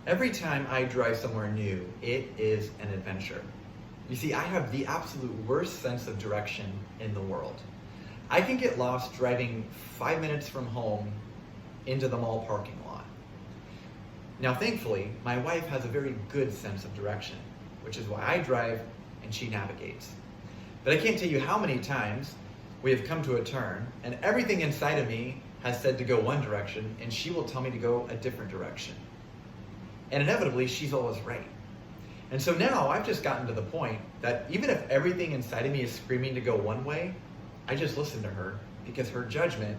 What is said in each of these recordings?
Every time I drive somewhere new, it is an adventure. You see, I have the absolute worst sense of direction in the world. I can get lost driving 5 minutes from home into the mall parking lot. Now, thankfully, my wife has a very good sense of direction, which is why I drive and she navigates. But I can't tell you how many times we have come to a turn and everything inside of me has said to go one direction and she will tell me to go a different direction. And inevitably, she's always right. And so now I've just gotten to the point that even if everything inside of me is screaming to go one way, I just listen to her because her judgment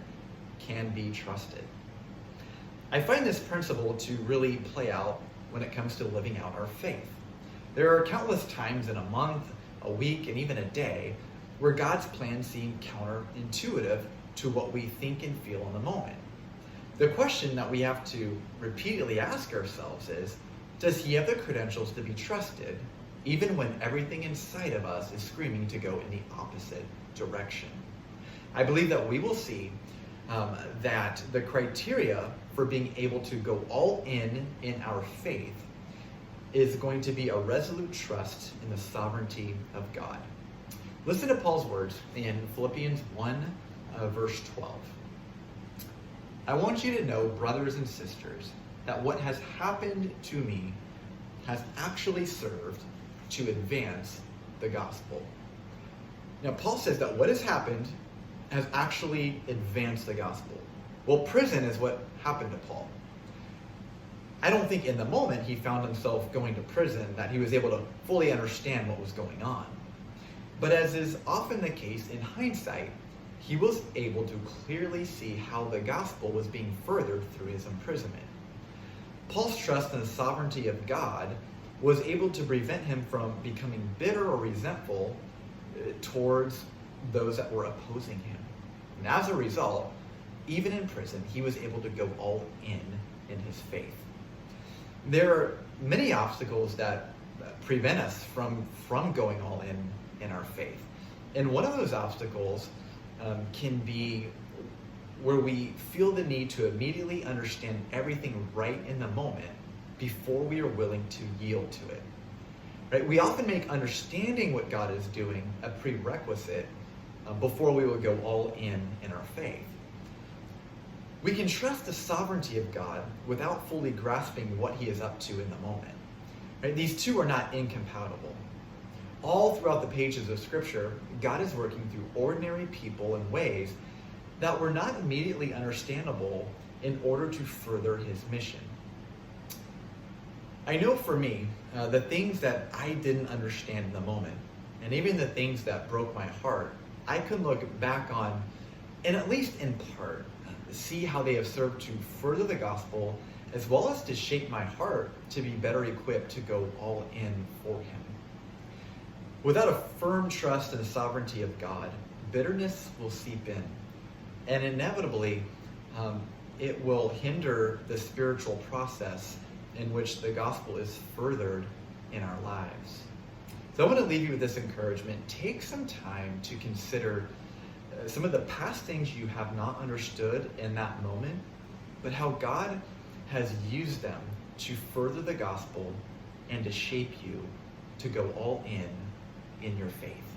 can be trusted. I find this principle to really play out when it comes to living out our faith. There are countless times in a month, a week, and even a day where God's plans seem counterintuitive to what we think and feel in the moment. The question that we have to repeatedly ask ourselves is, does he have the credentials to be trusted, even when everything inside of us is screaming to go in the opposite direction? I believe that we will see that the criteria for being able to go all in our faith is going to be a resolute trust in the sovereignty of God. Listen to Paul's words in Philippians 1, verse 12. I want you to know, brothers and sisters, that what has happened to me has actually served to advance the gospel. Now, Paul says that what has happened has actually advanced the gospel. Well, prison is what happened to Paul. I don't think in the moment he found himself going to prison that he was able to fully understand what was going on. But as is often the case in hindsight, he was able to clearly see how the gospel was being furthered through his imprisonment. Paul's trust in the sovereignty of God was able to prevent him from becoming bitter or resentful towards those that were opposing him. And as a result, even in prison, he was able to go all in his faith. There are many obstacles that prevent us from going all in our faith. And one of those obstacles can be where we feel the need to immediately understand everything right in the moment before we are willing to yield to it. Right? We often make understanding what God is doing a prerequisite before we will go all in our faith. We can trust the sovereignty of God without fully grasping what he is up to in the moment. Right? These two are not incompatible. All throughout the pages of Scripture, God is working through ordinary people in ways that were not immediately understandable in order to further his mission. I know for me, the things that I didn't understand in the moment, and even the things that broke my heart, I can look back on, and at least in part, see how they have served to further the gospel, as well as to shape my heart to be better equipped to go all in for him. Without a firm trust in the sovereignty of God, bitterness will seep in, and inevitably, it will hinder the spiritual process in which the gospel is furthered in our lives. So I want to leave you with this encouragement. Take some time to consider some of the past things you have not understood in that moment, but how God has used them to further the gospel and to shape you to go all in your faith.